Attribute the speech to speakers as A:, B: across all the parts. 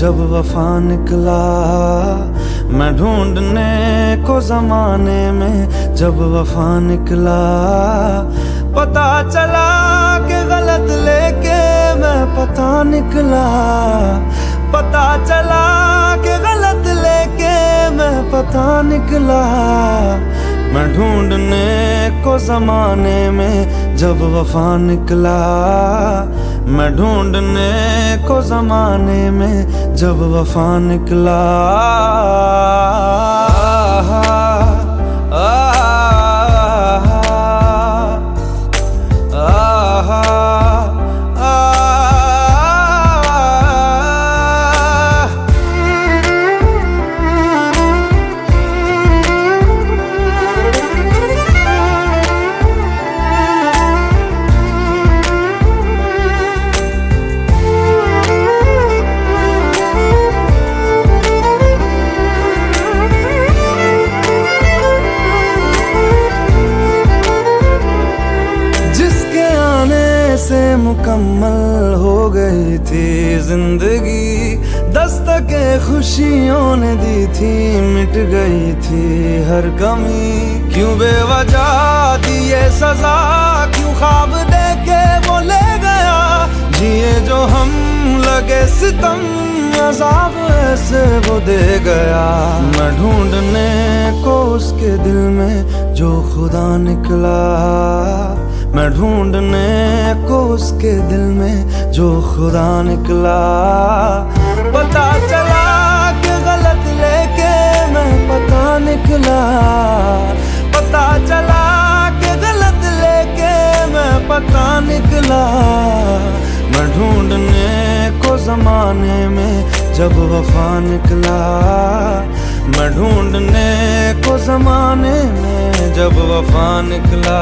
A: जब वफा निकला। मैं ढूंढने को जमाने में जब वफा निकला। पता चला कि गलत लेके मैं पता निकला। पता चला कि गलत लेके मैं पता निकला। मैं ढूंढने को जमाने में जब वफा निकला। मैं ढूंढने को जमाने में जब वफा निकला। से मुकम्मल हो गई थी जिंदगी। दस्तके खुशियों ने दी थी, मिट गई थी हर कमी। क्यों बेवजह दी ये सजा, क्यों ख्वाब देके वो ले गया। जिए जो हम लगे सितम, अज़ाब ऐसे वो दे गया। मैं ढूंढने को उसके दिल में जो खुदा निकला। मैं ढूंढने को उसके दिल में जो खुदा निकला। पता चला कि गलत लेके मैं पता निकला। पता चला कि गलत लेके मैं पता निकला। मैं ढूंढने को जमाने में जब वफा निकला। मैं ढूंढने को जमाने में जब वफा निकला।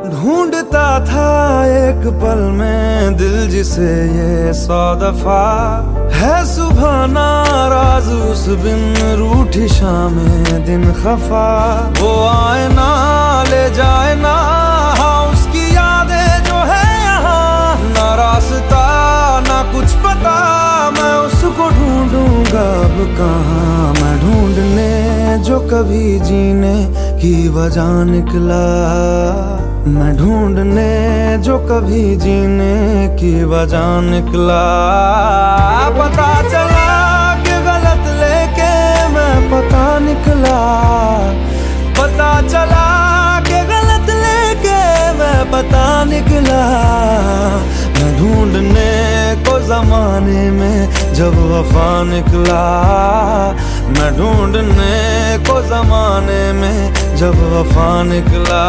A: ढूंढता था एक पल में दिल जिसे ये 100 दफा। है सुबह नाराज उस बिन रूठी शामें दिन खफा। वो आए ना ले जाए ना, हाँ उसकी यादें जो है यहाँ। ना रास्ता ना कुछ पता, मैं उसको ढूंढूंगा अब कहाँ। मैं ढूंढने जो कभी जीने की वजह निकला। मैं ढूंढने जो कभी जीने की वजह निकला। पता चला कि गलत लेके मैं पता निकला। पता चला कि गलत लेके मैं पता निकला। मैं ढूंढने को जमाने में जब वफा निकला। मैं ढूंढने को जमाने में जब वफा निकला।